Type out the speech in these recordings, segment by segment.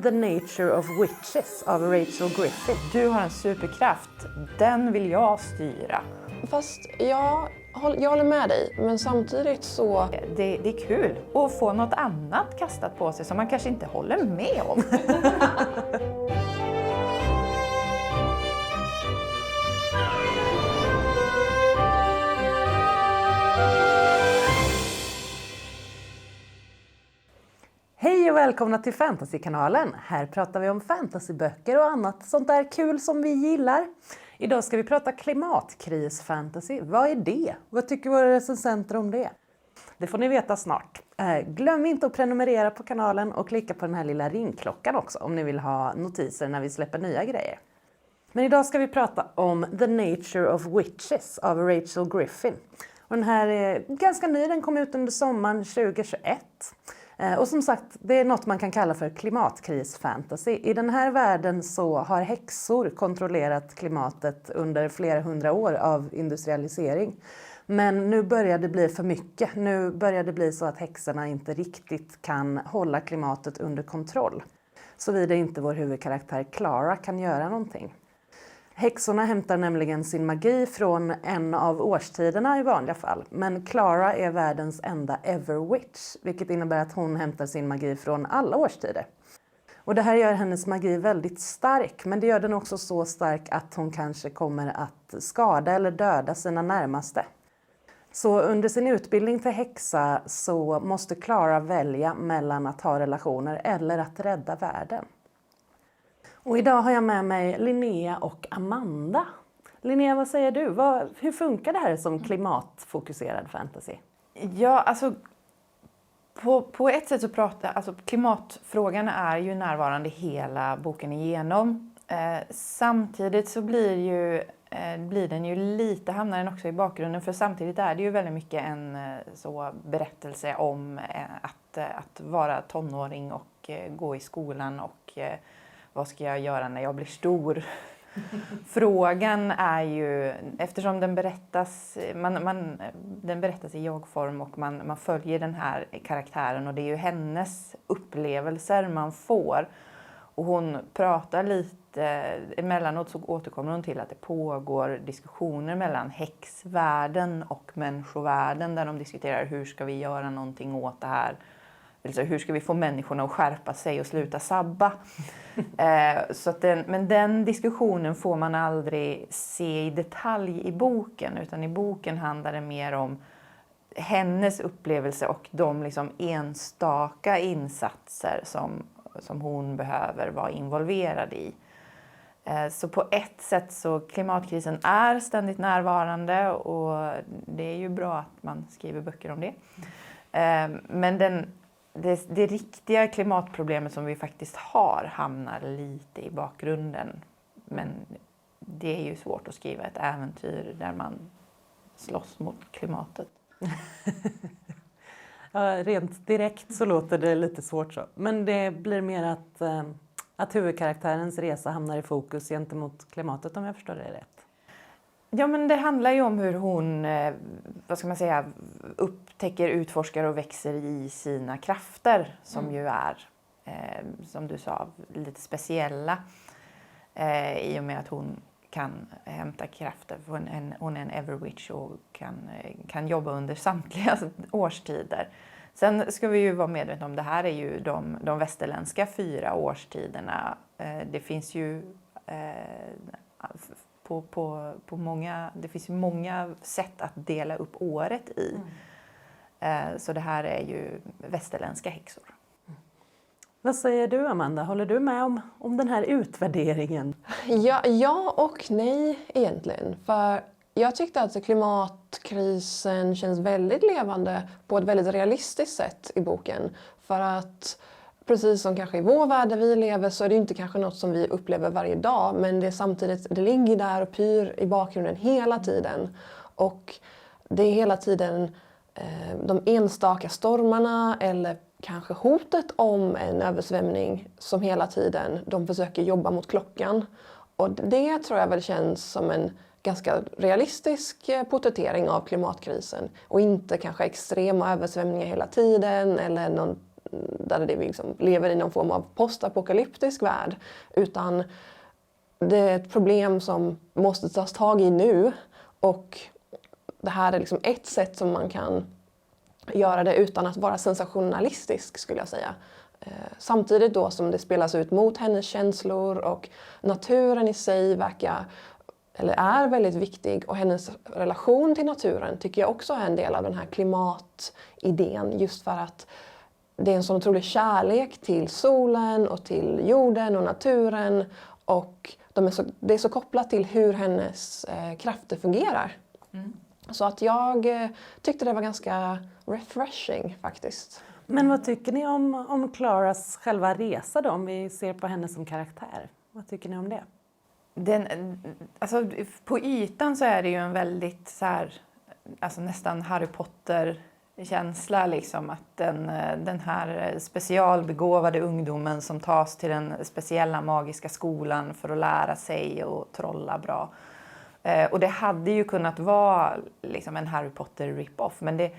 The Nature of Witches av Rachel Griffin. Du har en superkraft, den vill jag styra. Fast jag håller med dig, men samtidigt så... Det är kul att få något annat kastat på sig som man kanske inte håller med om. Hej och välkomna till Fantasykanalen. Här pratar vi om fantasyböcker och annat sånt där kul som vi gillar. Idag ska vi prata klimatkris-fantasy. Vad är det? Vad tycker våra recensenter om det? Det får ni veta snart. Glöm inte att prenumerera på kanalen och klicka på den här lilla ringklockan också om ni vill ha notiser när vi släpper nya grejer. Men idag ska vi prata om The Nature of Witches av Rachel Griffin. Och den här är ganska ny, den kom ut under sommaren 2021. Och som sagt, det är något man kan kalla för klimatkris-fantasy. I den här världen så har häxor kontrollerat klimatet under flera hundra år av industrialisering. Men nu börjar det bli för mycket. Nu börjar det bli så att häxorna inte riktigt kan hålla klimatet under kontroll. Såvida inte vår huvudkaraktär Clara kan göra någonting. Häxorna hämtar nämligen sin magi från en av årstiderna i vanliga fall. Men Clara är världens enda Everwitch, vilket innebär att hon hämtar sin magi från alla årstider. Och det här gör hennes magi väldigt stark, men det gör den också så stark att hon kanske kommer att skada eller döda sina närmaste. Så under sin utbildning till häxa så måste Clara välja mellan att ha relationer eller att rädda världen. Och idag har jag med mig Linnea och Amanda. Linnea, vad säger du? Hur funkar det här som klimatfokuserad fantasy? Ja, alltså på ett sätt så klimatfrågan är ju närvarande hela boken igenom. Samtidigt så blir den ju lite, hamnar den också i bakgrunden, för samtidigt är det ju väldigt mycket en så berättelse om att vara tonåring och gå i skolan och vad ska jag göra när jag blir stor? Frågan är ju, eftersom den berättas, den berättas i jag-form och man följer den här karaktären och det är ju hennes upplevelser man får. Och hon pratar lite, emellanåt så återkommer hon till att det pågår diskussioner mellan häxvärlden och människovärlden där de diskuterar hur ska vi göra någonting åt det här. Alltså, hur ska vi få människorna att skärpa sig och sluta sabba? Men den diskussionen får man aldrig se i detalj i boken. Utan i boken handlar det mer om hennes upplevelse och de liksom enstaka insatser som hon behöver vara involverad i. Så på ett sätt så klimatkrisen är ständigt närvarande och det är ju bra att man skriver böcker om det. Men det riktiga klimatproblemet som vi faktiskt har hamnar lite i bakgrunden. Men det är ju svårt att skriva ett äventyr där man slåss mot klimatet. Ja, rent direkt så låter det lite svårt så. Men det blir mer att huvudkaraktärens resa hamnar i fokus gentemot klimatet, om jag förstår det rätt. Ja, men det handlar ju om hur hon, upptäcker, utforskar och växer i sina krafter som ju är, som du sa, lite speciella. I och med att hon kan hämta krafter. Hon är en Everwitch och kan jobba under samtliga årstider. Sen ska vi ju vara medvetna om, det här är ju de västerländska 4 årstiderna. Det finns ju det finns ju många sätt att dela upp året i. Så det här är ju västerländska häxor. Vad säger du, Amanda? Håller du med om den här utvärderingen? Ja och nej egentligen. För jag tyckte att klimatkrisen känns väldigt levande på ett väldigt realistiskt sätt i boken. För att precis som kanske i vår värld där vi lever så är det inte kanske något som vi upplever varje dag. Men det ligger där och pyr i bakgrunden hela tiden. Och det är hela tiden de enstaka stormarna eller kanske hotet om en översvämning som hela tiden de försöker jobba mot klockan. Och det tror jag väl känns som en ganska realistisk porträttering av klimatkrisen. Och inte kanske extrema översvämningar hela tiden eller någon där vi liksom lever i någon form av postapokalyptisk värld, utan det är ett problem som måste tas tag i nu, och det här är liksom ett sätt som man kan göra det utan att vara sensationalistisk, skulle jag säga. Samtidigt då som det spelas ut mot hennes känslor, och naturen i sig är väldigt viktig, och hennes relation till naturen tycker jag också är en del av den här klimatidén, just för att det är en sån otrolig kärlek till solen och till jorden och naturen, och det är så kopplat till hur hennes krafter fungerar. Så att jag tyckte det var ganska refreshing faktiskt. Men vad tycker ni om Claras själva resa då, om vi ser på henne som karaktär? Vad tycker ni om det? Alltså, på ytan så är det ju en väldigt så här, alltså nästan Harry Potter-känsla. Liksom, att den här specialbegåvade ungdomen som tas till den speciella magiska skolan för att lära sig och trolla bra. Och det hade ju kunnat vara liksom en Harry Potter rip-off. Men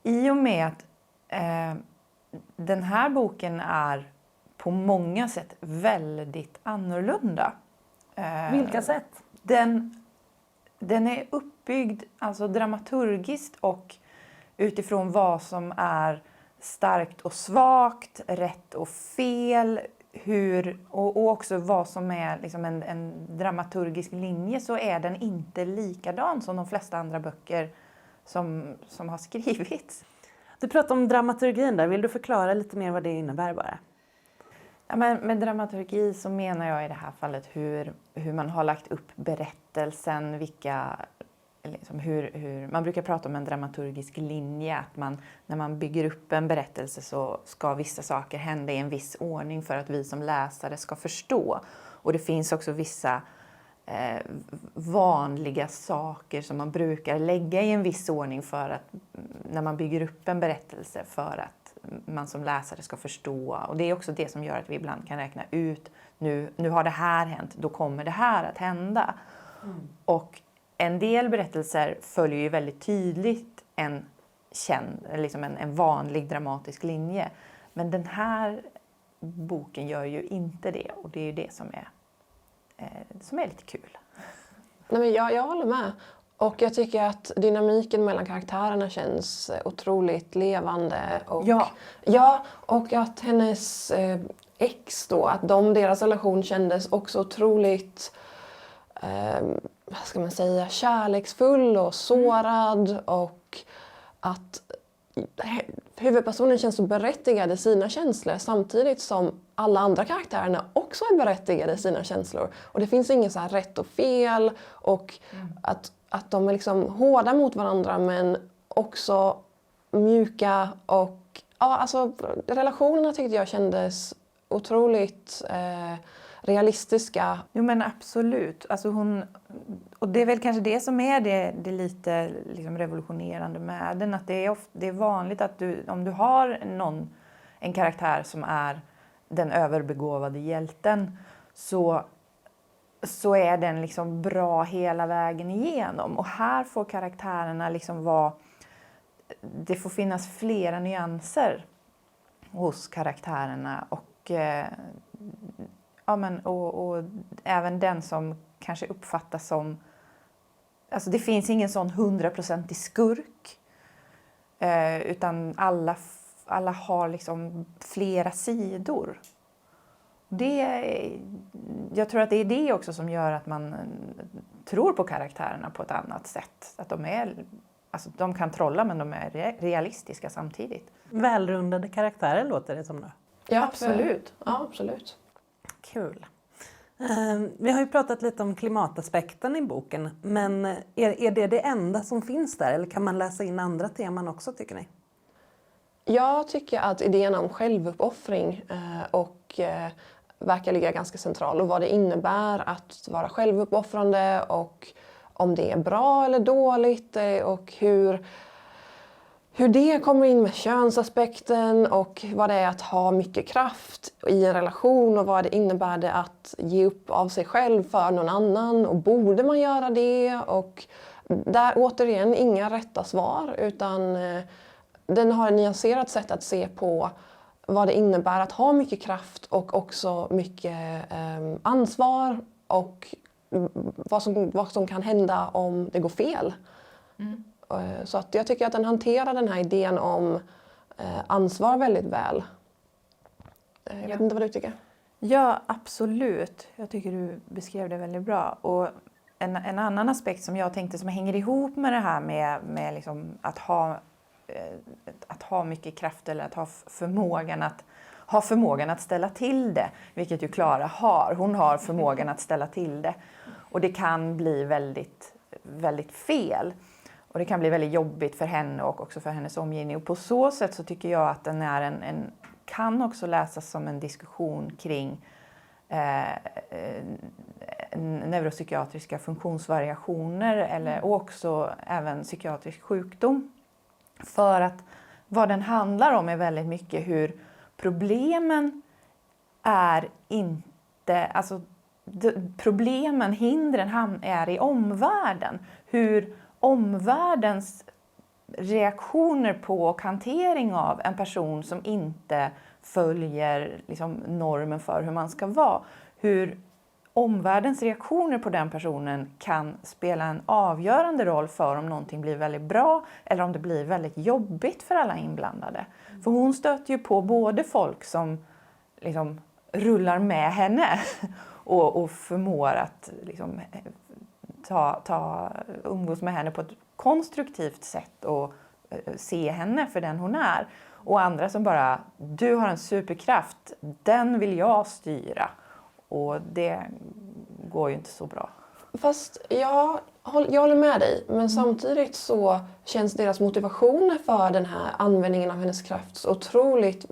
i och med att den här boken är på många sätt väldigt annorlunda. Vilka sätt? Den är uppbyggd alltså dramaturgiskt och utifrån vad som är starkt och svagt, rätt och fel, och också vad som är liksom en dramaturgisk linje, så är den inte likadan som de flesta andra böcker som har skrivits. Du pratar om dramaturgin där. Vill du förklara lite mer vad det innebär bara? Ja, men med dramaturgi så menar jag i det här fallet hur man har lagt upp berättelsen, hur man brukar prata om en dramaturgisk linje, att när man bygger upp en berättelse så ska vissa saker hända i en viss ordning för att vi som läsare ska förstå. Och det finns också vissa vanliga saker som man brukar lägga i en viss ordning för att när man bygger upp en berättelse för att man som läsare ska förstå. Och det är också det som gör att vi ibland kan räkna ut nu har det här hänt, då kommer det här att hända. Och en del berättelser följer ju väldigt tydligt en vanlig dramatisk linje. Men den här boken gör ju inte det, och det är ju det som är lite kul. Nej, men jag håller med. Och jag tycker att dynamiken mellan karaktärerna känns otroligt levande. Och, och att hennes ex då, att deras relation kändes också otroligt vad ska man säga, kärleksfull och sårad, och att huvudpersonen känns så berättigad i sina känslor samtidigt som alla andra karaktärerna också är berättigade i sina känslor. Och det finns ingen så här rätt och fel, och att de är liksom hårda mot varandra men också mjuka, och alltså relationerna tyckte jag kändes otroligt realistiska. Jo, men absolut. Alltså och det är väl kanske det som är det lite liksom revolutionerande med den. Att det är vanligt att om du har en karaktär som är den överbegåvade hjälten, så är den liksom bra hela vägen igenom. Och här får karaktärerna liksom det får finnas flera nyanser hos karaktärerna, och och även den som kanske uppfattas som, alltså det finns ingen sån 100% skurk, utan alla har liksom flera sidor. Jag tror att det är det också som gör att man tror på karaktärerna på ett annat sätt. Att de kan trolla, men de är realistiska samtidigt. Välrundade karaktärer låter det som då. Ja, absolut. Ja, absolut. Kul. Vi har ju pratat lite om klimataspekten i boken, men är det enda som finns där, eller kan man läsa in andra teman också, tycker ni? Jag tycker att idén om självuppoffring verkar ligga ganska central, och vad det innebär att vara självuppoffrande, och om det är bra eller dåligt, och hur det kommer in med könsaspekten, och vad det är att ha mycket kraft i en relation, och vad det innebär det att ge upp av sig själv för någon annan, och borde man göra det? Och där återigen inga rätta svar, utan den har ett nyanserat sätt att se på vad det innebär att ha mycket kraft och också mycket ansvar och vad som kan hända om det går fel. Så att jag tycker att den hanterar den här idén om ansvar väldigt väl. Jag vet inte vad du tycker. Ja, absolut. Jag tycker du beskrev det väldigt bra. Och en annan aspekt som jag tänkte som hänger ihop med det här med liksom att ha mycket kraft eller att ha förmågan att ställa till det. Vilket ju Klara har. Hon har förmågan att ställa till det. Och det kan bli väldigt, väldigt fel. Och det kan bli väldigt jobbigt för henne och också för hennes omgivning. Och på så sätt så tycker jag att den är kan också läsas som en diskussion kring neuropsykiatriska funktionsvariationer och också även psykiatrisk sjukdom. För att vad den handlar om är väldigt mycket hur problemen är inte, alltså hindren är i omvärlden. Hur omvärldens reaktioner på och hantering av en person som inte följer liksom normen för hur man ska vara. Hur omvärldens reaktioner på den personen kan spela en avgörande roll för om någonting blir väldigt bra eller om det blir väldigt jobbigt för alla inblandade. För hon stöter ju på både folk som liksom rullar med henne och förmår att liksom umgås med henne på ett konstruktivt sätt och se henne för den hon är. Och andra som bara, du har en superkraft, den vill jag styra. Och det går ju inte så bra. Fast jag håller med dig, men samtidigt så känns deras motivation för den här användningen av hennes kraft så otroligt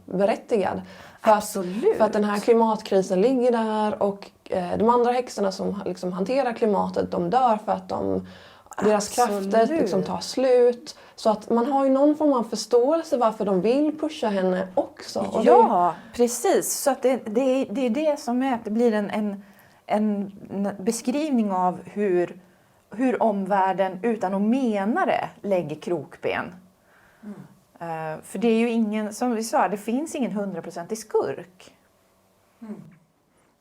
berättigad. Absolut. För att den här klimatkrisen ligger där och de andra häxorna som liksom hanterar klimatet, de dör för att deras krafter liksom tar slut. Så att man har ju någon form av förståelse varför de vill pusha henne också. Och precis. Så att det är det som är att det blir en beskrivning av hur omvärlden utan att mena det lägger krokben. För det är ju ingen, som vi sa, det finns ingen 100% skurk.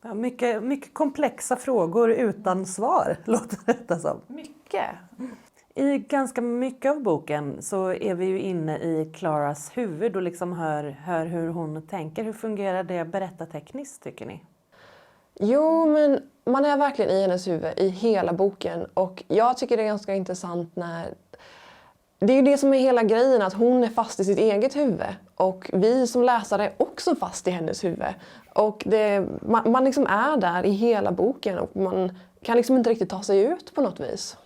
Ja, mycket komplexa frågor utan svar, låter detta som. Mycket. I ganska mycket av boken så är vi ju inne i Claras huvud och liksom hör hur hon tänker. Hur fungerar det berättartekniskt, tycker ni? Jo, men man är verkligen i hennes huvud i hela boken. Och jag tycker det är ganska intressant när... Det är ju det som är hela grejen, att hon är fast i sitt eget huvud. Och vi som läsare är också fast i hennes huvud. Och man liksom är där i hela boken och man kan liksom inte riktigt ta sig ut på något vis.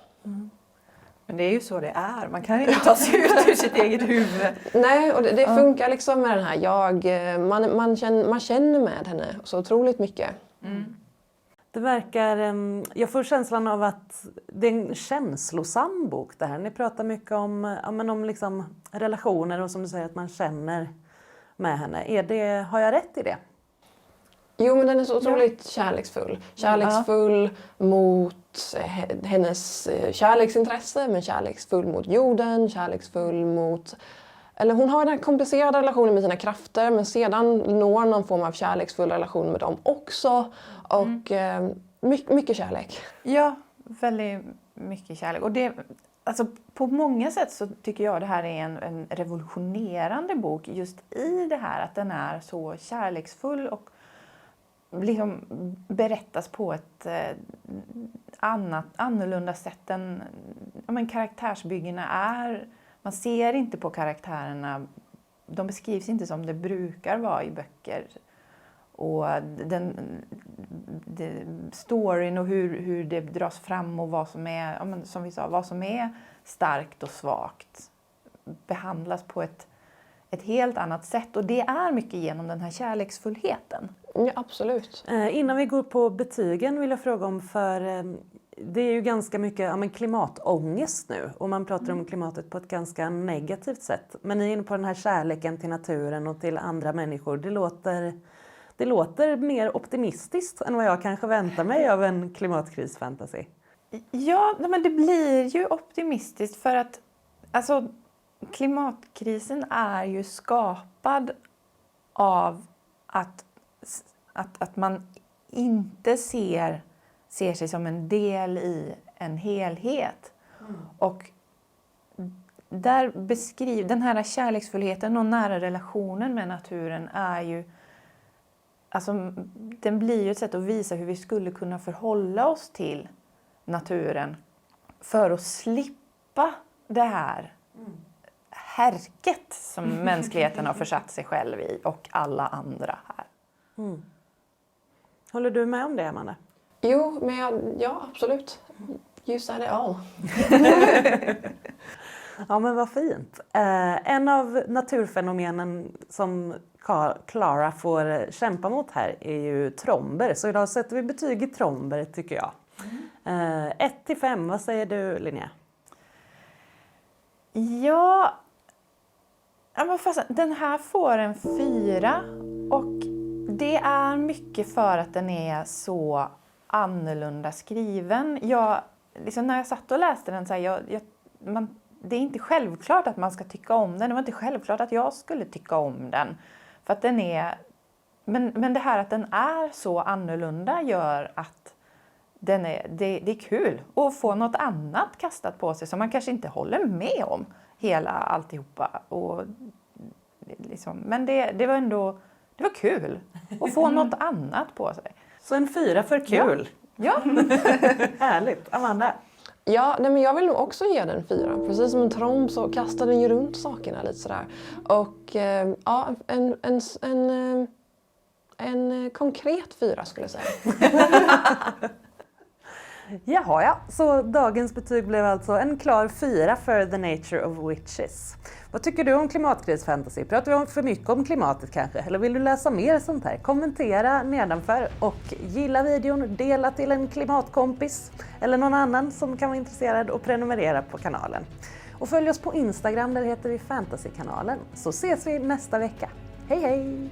Men det är ju så det är. Man kan inte ta sig ut ur sitt eget huvud. Nej, och det funkar liksom med den här. Man känner med henne så otroligt mycket. Det verkar, jag får känslan av att det är en känslosam bok det här. Ni pratar mycket om liksom relationer och som du säger att man känner med henne. Har jag rätt i det? Jo, men den är så otroligt kärleksfull. Kärleksfull mot hennes kärleksintresse, men kärleksfull mot jorden, kärleksfull mot... Eller hon har den här komplicerade relationen med sina krafter, men sedan når någon form av kärleksfull relation med dem också. Och mycket kärlek. Ja, väldigt mycket kärlek. Och alltså, på många sätt så tycker jag det här är en revolutionerande bok. Just i det här att den är så kärleksfull och liksom berättas på ett annorlunda sätt än karaktärsbyggena är. Man ser inte på karaktärerna, de beskrivs inte som det brukar vara i böcker. Och storyn och hur det dras fram och vad som är, som vi sa, vad som är starkt och svagt behandlas på ett helt annat sätt. Och det är mycket genom den här kärleksfullheten. Ja, absolut. Innan vi går på betygen vill jag fråga om, för det är ju ganska mycket klimatångest nu. Och man pratar om klimatet på ett ganska negativt sätt. Men ni är inne på den här kärleken till naturen och till andra människor. Det låter mer optimistiskt än vad jag kanske väntar mig av en klimatkrisfantasy. Ja, men det blir ju optimistiskt för att alltså, klimatkrisen är ju skapad av att man inte ser sig som en del i en helhet. Och där den här kärleksfullheten och nära relationen med naturen är ju, alltså den blir ju ett sätt att visa hur vi skulle kunna förhålla oss till naturen för att slippa det här härket som mänskligheten har försatt sig själv i och alla andra här. Håller du med om det, Amanda? Jo, men ja, absolut. You said it all. Ja, men vad fint. En av naturfenomenen som Clara får kämpa mot här är ju tromber. Så idag sätter vi betyg i tromber, tycker jag. 1-5, vad säger du, Linnea? Ja, men fast den här får en 4 och det är mycket för att den är så annorlunda skriven. När jag satt och läste den så här, det är inte självklart att man ska tycka om den. Det var inte självklart att jag skulle tycka om den. För att den är, men det här att den är så annorlunda gör att det är kul att få något annat kastat på sig som man kanske inte håller med om hela alltihopa. Och liksom, men det var ändå, det var kul att få något annat på sig. Så en 4 för kul. Ja. Härligt. Amanda? Ja, men jag vill nog också ge den 4. Precis som en tromb så kastar den ju runt sakerna lite sådär. Och ja, en konkret 4 skulle jag säga. Jaha, ja. Så dagens betyg blev alltså en klar 4 för The Nature of Witches. Vad tycker du om klimatkrisfantasy? Pratar vi för mycket om klimatet kanske? Eller vill du läsa mer sånt här? Kommentera nedanför och gilla videon, dela till en klimatkompis eller någon annan som kan vara intresserad och prenumerera på kanalen. Och följ oss på Instagram, där heter vi Fantasykanalen. Så ses vi nästa vecka. Hej hej!